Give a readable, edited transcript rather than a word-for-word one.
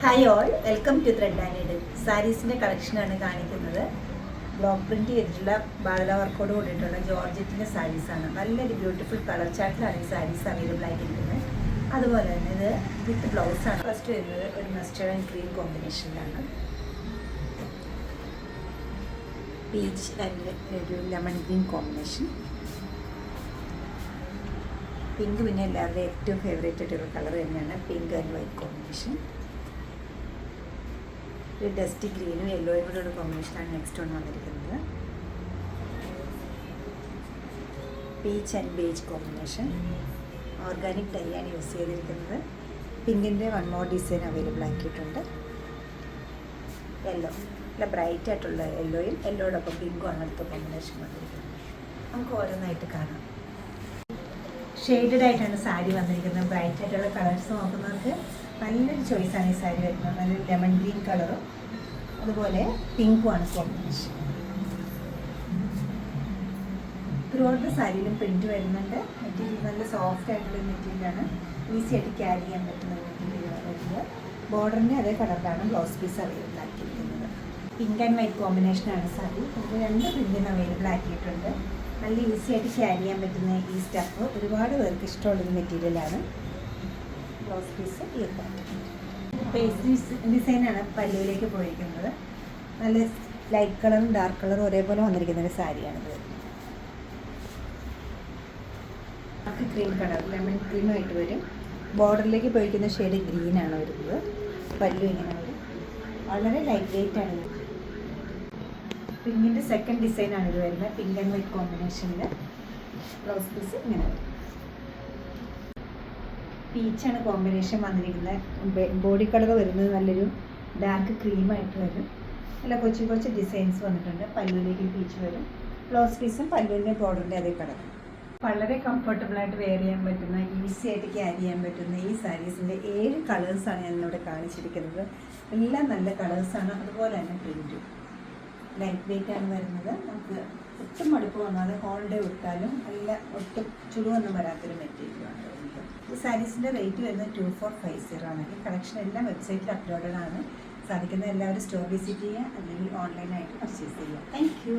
Hi all, welcome to thread and needle. സാരീസിൻ്റെ കളക്ഷനാണ് കാണിക്കുന്നത്. ബ്ലോക്ക് പ്രിൻറ്റ് ചെയ്തിട്ടുള്ള ബാഡല വർക്കോട് കൂടിയിട്ടുള്ള ജോർജറ്റിൻ്റെ സാരീസാണ്. നല്ലൊരു ബ്യൂട്ടിഫുൾ കളർ ചാർട്ടിലാണ് ഈ സാരീസ് അവൈലബിൾ ആയിരിക്കുന്നത്. അതുപോലെ തന്നെ ഇത് വിത്ത് ബ്ലൗസാണ്. ഫസ്റ്റ് വരുന്നത് ഒരു മസ്റ്റേർഡ് ആൻഡ് ക്രീം കോമ്പിനേഷനിലാണ്. പീച്ച് ആൻഡ് ഒരു ലെമൺ ഗ്രീൻ കോമ്പിനേഷൻ. പിങ്ക് പിന്നെ എല്ലാവരുടെയും ഏറ്റവും ഫേവറേറ്റ് ആയിട്ടുള്ള കളർ തന്നെയാണ്. Pink and white combination. ഒരു ഡസ്റ്റി ഗ്രീനും യെല്ലോയും കൂടെ ഒരു കോമ്പിനേഷനാണ് നെക്സ്റ്റ് ഒന്ന് വന്നിരിക്കുന്നത്. Peach and beige combination. Organic ഡൈയാണ് യൂസ് ചെയ്തിരിക്കുന്നത്. പിങ്കിൻ്റെ വൺ മോർ ഡിസൈൻ അവൈലബിൾ ആക്കിയിട്ടുണ്ട്. യെല്ലോ നല്ല ബ്രൈറ്റ് ആയിട്ടുള്ള യെല്ലോയും യെല്ലോയോടൊപ്പം പിങ്കുമാണ് അടുത്ത കോമ്പിനേഷൻ വന്നിരിക്കുന്നത്. നമുക്ക് ഓരോന്നായിട്ട് കാണാം. ഷെയ്ഡഡ് ആയിട്ടാണ് സാരി വന്നിരിക്കുന്നത്. ബ്രൈറ്റ് ആയിട്ടുള്ള കളേഴ്സ് നോക്കുന്നവർക്ക് നല്ലൊരു ചോയ്സാണ് ഈ സാരി വരുന്നത്. നല്ലൊരു ലെമൺ ഗ്രീൻ കളറും അതുപോലെ പിങ്കുമാണ് കോമ്പിനേഷൻ. ത്രൂഔട്ട് ദ സാരിയിലും പ്രിൻറ്റ് വരുന്നുണ്ട്. മെറ്റീരിയൽ നല്ല സോഫ്റ്റ് ആയിട്ടുള്ള മെറ്റീരിയലാണ്. ഈസി ആയിട്ട് ക്യാരി ചെയ്യാൻ പറ്റുന്ന മെറ്റീരിയലാണ് വരുന്നത്. ബോർഡറിൻ്റെ അതേ കളറിലാണ് ബ്ലൗസ് പീസ് അവൈലബിൾ ആക്കിയിരിക്കുന്നത്. പിങ്ക് ആൻഡ് വൈറ്റ് കോമ്പിനേഷനാണ് സാരി. നമുക്ക് രണ്ട് പ്രിൻറ്റിന് അവൈലബിൾ ആക്കിയിട്ടുണ്ട്. നല്ല ഈസി ആയിട്ട് ക്യാരി ചെയ്യാൻ പറ്റുന്ന ഈ സ്റ്റഫ് ഒരുപാട് പേർക്ക് ഇഷ്ടമുള്ളൊരു മെറ്റീരിയലാണ്. ബ്ലൗസ് പീസ് ഈ പേസ്റ്റ് ഡിസൈനാണ് പല്ലുവിലേക്ക് പോയിരിക്കുന്നത്. നല്ല ലൈറ്റ് കളറും ഡാർക്ക് കളറും ഒരേപോലെ വന്നിരിക്കുന്ന ഒരു സാരിയാണിത്. ഡാർക്ക് ക്രീം കളർ ലെമൺ ക്രീമായിട്ട് വരും. ബോർഡറിലേക്ക് പോയിരിക്കുന്ന ഷെയ്ഡ് ഗ്രീനാണ് വരുന്നത്. പല്ലു ഇങ്ങനെ വരും. വളരെ ലൈറ്റ് വെയിറ്റ് ആണ്. പിങ്കിൻ്റെ സെക്കൻഡ് ഡിസൈനാണ് ഇത് വരുന്നത്. പിങ്ക് ആൻഡ് വൈറ്റ് കോമ്പിനേഷനിൽ ബ്ലൗസ് പീസ് ഇങ്ങനെ വരും. പീച്ചാണ് കോമ്പിനേഷൻ വന്നിരിക്കുന്നത്. ബോഡി കളർ വരുന്നത് നല്ലൊരു ഡാർക്ക് ക്രീമായിട്ട് വരും. നല്ല കൊച്ചു കൊച്ചു ഡിസൈൻസ് വന്നിട്ടുണ്ട്. പല്ലുവിലേക്ക് പീച്ച് വരും. ബ്ലൗസ് പീസും പല്ലുവിൻ്റെ ബോർഡറിൻ്റെ അതേ കളർ. വളരെ കംഫർട്ടബിളായിട്ട് വെയർ ചെയ്യാൻ പറ്റുന്ന, ഈസി ആയിട്ട് ക്യാരി ചെയ്യാൻ പറ്റുന്ന ഈ സാരീസിൻ്റെ 7 കളേഴ്സാണ് ഞാൻ ഇവിടെ കാണിച്ചിരിക്കുന്നത്. എല്ലാം നല്ല കളേഴ്സാണ്. അതുപോലെ തന്നെ പ്രിൻറ്റും ലൈറ്റ് വെയിറ്റ് ആണ് വരുന്നത്. നമുക്ക് ഒട്ടും മടുപ്പ് വന്നാലും ഹോളിഡേ വിട്ടാലും നല്ല ഒട്ടും ചുടുവൊന്നും വരാത്തൊരു മെറ്റീരിയലാണ് വരുന്നത്. ഈ സാരീസിൻ്റെ റേറ്റ് വരുന്നത് 2450 ആണ്. ഈ കളക്ഷൻ എല്ലാം വെബ്സൈറ്റിൽ അപ്ലോഡഡ് ആണ്. സാധിക്കുന്ന എല്ലാവരും സ്റ്റോർ വിസിറ്റ് ചെയ്യുക അല്ലെങ്കിൽ ഓൺലൈനായിട്ട് പർച്ചേസ് ചെയ്യുക. Thank you.